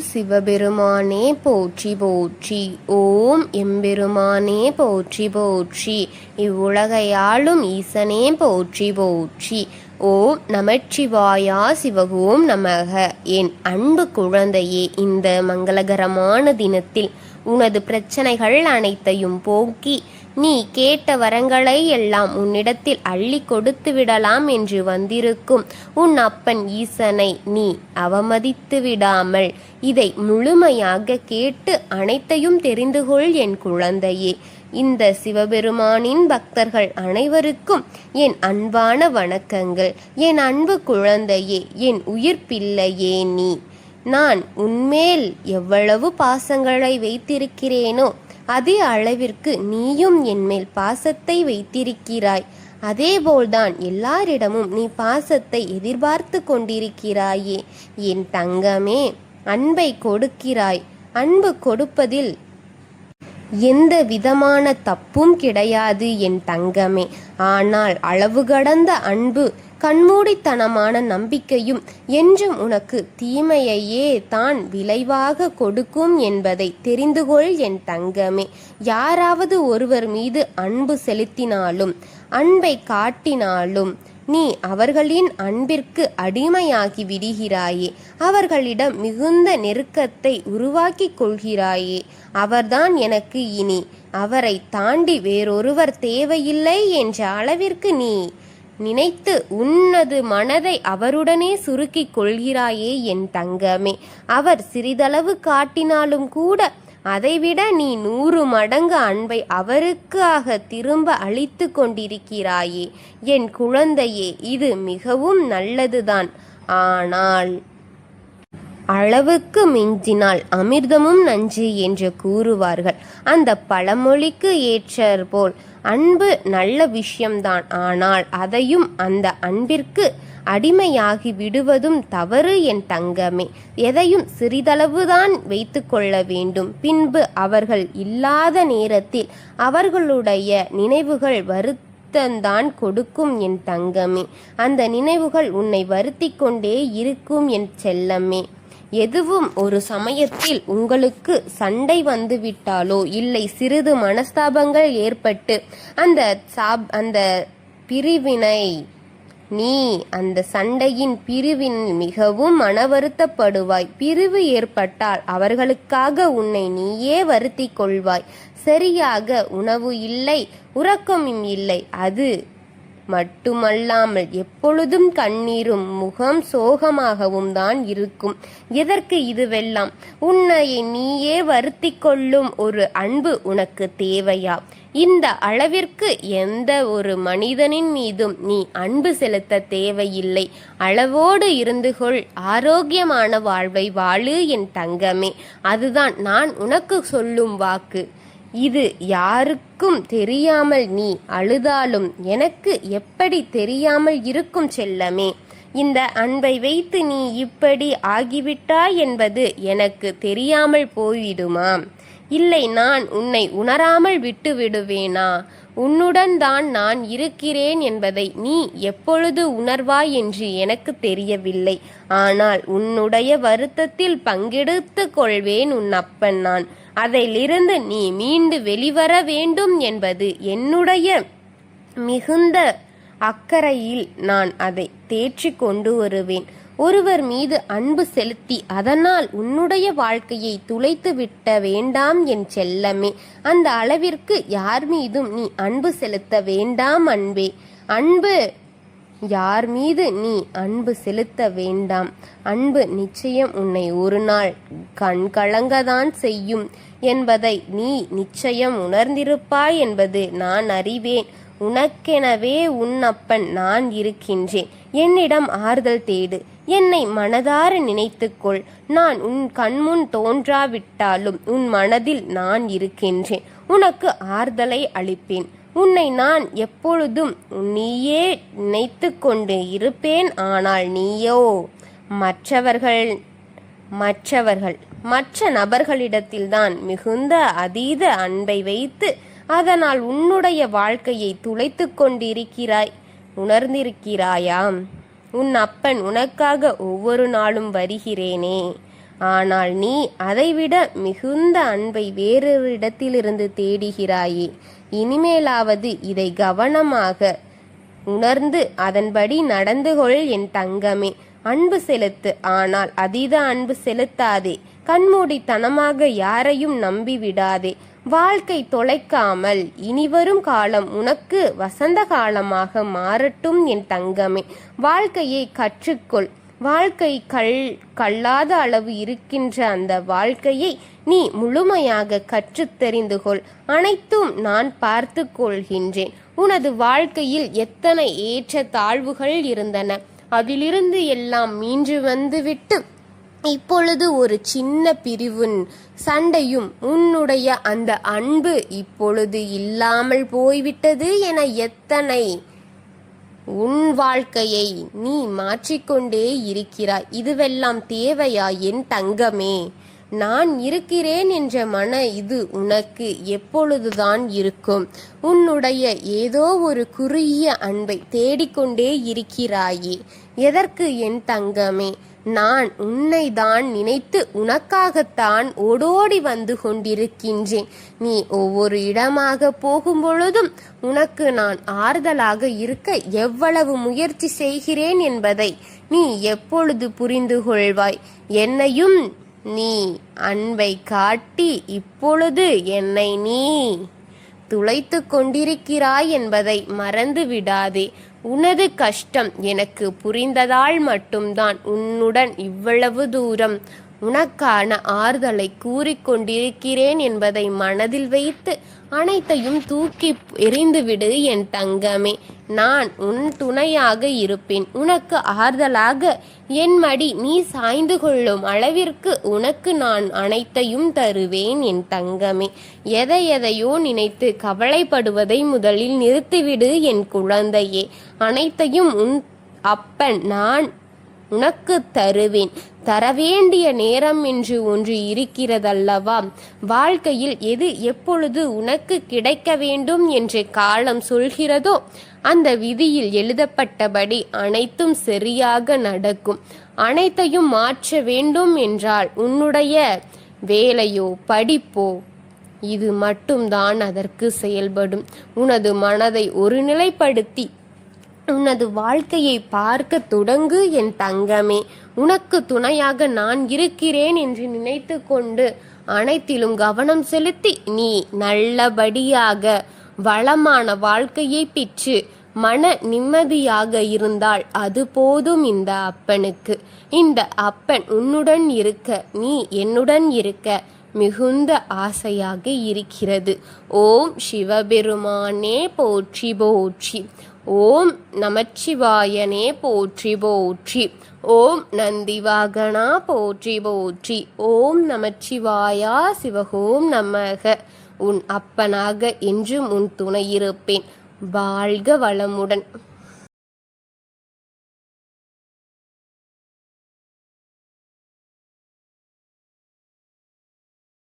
சிவபெருமானே போற்றி போற்றி. ஓம் எம்பெருமானே போற்றி போற்றி. இவ்வுலகையாளும் ஈசனே போற்றி போற்றி. ஓம் நமச்சிவாயா சிவகோம் நமக. என் அன்பு குழந்தையே, இந்த மங்களகரமான தினத்தில் உனது பிரச்சனைகள் அனைத்தையும் போக்கி நீ கேட்ட வரங்களை எல்லாம் உன்னிடத்தில் அள்ளி கொடுத்து விடலாம் என்று வந்திருக்கும் உன் அப்பன் ஈசனை நீ அவமதித்து விடாமல் இதை முழுமையாக கேட்டு அனைத்தையும் தெரிந்து கொள் என் குழந்தையே. இந்த சிவபெருமானின் பக்தர்கள் அனைவருக்கும் என் அன்பான வணக்கங்கள். என் அன்பு குழந்தையே, என் உயிர் பிள்ளையே, நான் உன்மேல் எவ்வளவு பாசங்களை வைத்திருக்கிறேனோ அதே அளவிற்கு நீயும் என்மேல் பாசத்தை வைத்திருக்கிறாய். அதேபோல்தான் எல்லாரிடமும் நீ பாசத்தை எதிர்பார்த்து கொண்டிருக்கிறாயே என் தங்கமே. அன்பை கொடுக்கிறாய். அன்பு கொடுப்பதில் எந்த விதமான தப்பும் கிடையாது என் தங்கமே. ஆனால் அளவு கடந்த அன்பு, கண்மூடித்தனமான நம்பிக்கையும் என்றும் உனக்கு தீமையையே தான் விளைவாக கொடுக்கும் என்பதை தெரிந்துகொள் என் தங்கமே. யாராவது ஒருவர் மீது அன்பு செலுத்தினாலும் அன்பை காட்டினாலும் நீ அவர்களின் அன்பிற்கு அடிமையாகி விடுகிறாயே. அவர்களிடம் மிகுந்த நெருக்கத்தை உருவாக்கி கொள்கிறாயே. அவர்தான் எனக்கு இனி, அவரை தாண்டி வேறொருவர் தேவையில்லை என்ற அளவிற்கு நீ நினைத்து உன்னது மனதை அவருடனே சுருக்கிக் கொள்கிறாயே என் தங்கமே. அவர் சிறிதளவு காட்டினாலும் கூட அதைவிட நீ 100 மடங்கு அன்பை அவருக்காக திரும்ப அளித்து கொண்டிருக்கிறாயே என் குழந்தையே. இது மிகவும் நல்லதுதான். ஆனால் அளவுக்கு மிஞ்சினால் அமிர்தமும் நஞ்சு என்று கூறுவார்கள். அந்த பழமொழிக்கு ஏற்றபோல் அன்பு நல்ல விஷயம்தான். ஆனால் அதையும் அந்த அன்பிற்கு அடிமையாகி விடுவதும் தவறு என் தங்கமே. எதையும் சிறிதளவுதான் வைத்து கொள்ள வேண்டும். பின்பு அவர்கள் இல்லாத நேரத்தில் அவர்களுடைய நினைவுகள் வருத்தந்தான் கொடுக்கும் என் தங்கமே. அந்த நினைவுகள் உன்னை வருத்தி கொண்டே இருக்கும் என் செல்லமே. எதுவும் ஒரு சமயத்தில் உங்களுக்கு சண்டை வந்துவிட்டாலோ இல்லை சிறிது மனஸ்தாபங்கள் ஏற்பட்டு அந்த பிரிவினை நீ அந்த சண்டையின் பிரிவின் மிகவும் மனவருத்தப்படுவாய். பிரிவு ஏற்பட்டால் அவர்களுக்காக உன்னை நீயே வருத்தி கொள்வாய். சரியாக உணவு இல்லை, உறக்கமும் இல்லை. அது மட்டுமல்லாமல் எப்பொழுதும் கண்ணீரும் முகம் சோகமாகவும் தான் இருக்கும். எதற்கு இதுவெல்லாம்? உன்னை நீயே வருத்தி கொள்ளும் ஒரு அன்பு உனக்கு தேவையா? இந்த அளவிற்கு எந்த ஒரு மனிதனின் மீதும் நீ அன்பு செலுத்த தேவையில்லை. அளவோடு இருந்து கொள். ஆரோக்கியமான வாழ்வை வாழு என் தங்கமே. அதுதான் நான் உனக்கு சொல்லும் வாக்கு. இது யாருக்கும் தெரியாமல் நீ அழுதாலும் எனக்கு எப்படி தெரியாமல் இருக்கும் செல்லமே. இந்த அன்பை வைத்து நீ இப்படி ஆகிவிட்டாய் என்பது எனக்கு தெரியாமல் போய்விடுமா? இல்லை, நான் உன்னை உணராமல் விட்டு விடுவேனா? உன்னுடன் தான் நான் இருக்கிறேன் என்பதை நீ எப்பொழுது உணர்வாய் என்று எனக்கு தெரியவில்லை. ஆனால் உன்னுடைய வருத்தத்தில் பங்கெடுத்து கொள்வேன் உன் அப்பன் நான். அதிலிருந்து நீ மீண்டு வெளிவர வேண்டும் என்பது என்னுடைய மிகுந்த அக்கறையில் நான் அதை தேற்றி கொண்டு வருவேன். ஒருவர் மீது அன்பு செலுத்தி அதனால் உன்னுடைய வாழ்க்கையை துளைத்து விட்ட வேண்டாம் என் செல்லமே. அந்த அளவிற்கு யார் மீதும் நீ அன்பு செலுத்த வேண்டாம் அன்பே. அன்பு யார் மீது நீ அன்பு செலுத்த வேண்டாம். அன்பு நிச்சயம் உன்னை ஒரு நாள் கண் கலங்கதான் செய்யும் என்பதை நீ நிச்சயம் உணர்ந்திருப்பாய் என்பது நான் அறிவேன். உனக்கெனவே உன் அப்பன் நான் இருக்கின்றேன். என்னிடம் ஆறுதல் தேடு. என்னை மனதார நினைத்துக்கொள். நான் உன் கண்முன் தோன்றாவிட்டாலும் உன் மனதில் நான் இருக்கின்றேன். உனக்கு ஆறுதலை அளிப்பேன். உன்னை நான் எப்பொழுதும் நீயே நினைத்து கொண்டு இருப்பேன். ஆனால் நீயோ மற்ற நபர்களிடத்தில்தான் மிகுந்த அதீத அன்பை வைத்து அதனால் உன்னுடைய வாழ்க்கையை துளைத்து கொண்டிருக்கிறாய். உணர்ந்திருக்கிறாயாம்? உன் அப்பன் உனக்காக ஒவ்வொரு நாளும் வருகிறேனே. ஆனால் நீ அதைவிட மிகுந்த அன்பை வேறொரு இடத்திலிருந்து தேடுகிறாயே. இனிமேலாவது இதை கவனமாக உணர்ந்து அதன்படி நடந்து கொள் என் தங்கமே. அன்பு செலுத்து, ஆனால் அதீத அன்பு செலுத்தாதே. கண்மூடித்தனமாக யாரையும் நம்பி விடாதே. வாழ்க்கை தொலைக்காமல் இனிவரும் காலம் உனக்கு வசந்த காலமாக மாறட்டும் என் தங்கமே. வாழ்க்கையை கற்றுக்கொள். வாழ்க்கை கல்லாத அளவு இருக்கின்ற அந்த வாழ்க்கையை நீ முழுமையாக கற்றுத் தெரிந்து கொள். அனைத்தும் நான் பார்த்து கொள்கின்றேன். உனது வாழ்க்கையில் எத்தனை ஏற்ற தாழ்வுகள் இருந்தன, அதிலிருந்து எல்லாம் மீண்டு வந்துவிட்டு இப்பொழுது ஒரு சின்ன பிரிவின் சண்டையும் உன்னுடைய அந்த அன்பு இப்பொழுது இல்லாமல் போய்விட்டது என எத்தனை உன் வாழ்க்கையை நீ மாற்றிக்கொண்டே இருக்கிறாய். இதுவெல்லாம் தேவையா என் தங்கமே? நான் இருக்கிறேன் என்ற மன இது உனக்கு எப்பொழுதுதான் இருக்கும்? உன்னுடைய ஏதோ ஒரு குறுகிய அன்பை தேடிக்கொண்டே இருக்கிறாயே. எதற்கு என் தங்கமே? நான் உன்னை தான் நினைத்து உனக்காகத்தான் ஓடோடி வந்து கொண்டிருக்கின்றேன். நீ ஒவ்வொரு இடமாக போகும் பொழுதும் உனக்கு நான் ஆறுதலாக இருக்க எவ்வளவு முயற்சி செய்கிறேன் என்பதை நீ எப்பொழுது புரிந்து கொள்வாய்? என்னையும் நீ அன்பை காட்டி இப்பொழுது என்னை நீ துளைத்து கொண்டிருக்கிறாய் என்பதை மறந்து விடாதே. உனது கஷ்டம் எனக்கு புரிந்ததால் மட்டும்தான் உன்னுடன் இவ்வளவு தூரம் உனக்கான ஆறுதலை கூறிக்கொண்டிருக்கிறேன் என்பதை மனதில் வைத்து அனைத்தையும் தூக்கி எறிந்துவிடு என் தங்கமே. நான் உன் துணையாக இருப்பேன். உனக்கு ஆறுதலாக என் மடி நீ சாய்ந்து கொள்ளும் அளவிற்கு உனக்கு நான் அனைத்தையும் தருவேன் என் தங்கமே. எதையோ நினைத்து கவலைப்படுவதை முதலில் நிறுத்திவிடு என் குழந்தையே. அனைத்தையும் உன் அப்பன் நான் உனக்கு தருவேன். தரவேண்டிய நேரம் என்று ஒன்று இருக்கிறதல்லவா? வாழ்க்கையில் எது எப்பொழுது உனக்கு கிடைக்க வேண்டும் என்று காலம் சொல்கிறதோ அந்த விதியில் எழுதப்பட்டபடி அனைத்தும் சரியாக நடக்கும். அனைத்தையும் மாற்ற வேண்டும் என்றால் உன்னுடைய வேலையோ படிப்போ இது மட்டும்தான் அதற்கு செயல்படும். உனது மனதை ஒருநிலைப்படுத்தி உனது வாழ்க்கையை பார்க்க தொடங்கு என் தங்கமே. உனக்கு துணையாக நான் இருக்கிறேன் என்று நினைத்து கொண்டு அனைத்திலும் கவனம் செலுத்தி நீ நல்லபடியாக வளமான வாழ்க்கையை பெற்று மன நிம்மதியாக இருந்தால் அது போதும் இந்த அப்பனுக்கு. இந்த அப்பன் உன்னுடன் இருக்க, நீ என்னுடன் இருக்க மிகுந்த ஆசையாக இருக்கிறது. ஓம் சிவபெருமானே போற்றி போற்றி. ஓம் நமச்சிவாயனே போற்றி போற்றி. ஓம் நந்திவாகனா போற்றி போற்றி. ஓம் நமச்சிவாயா சிவகோம் நமக. உன் அப்பனாக என்றும் உன் துணை இருப்பேன். வாழ்க வளமுடன்.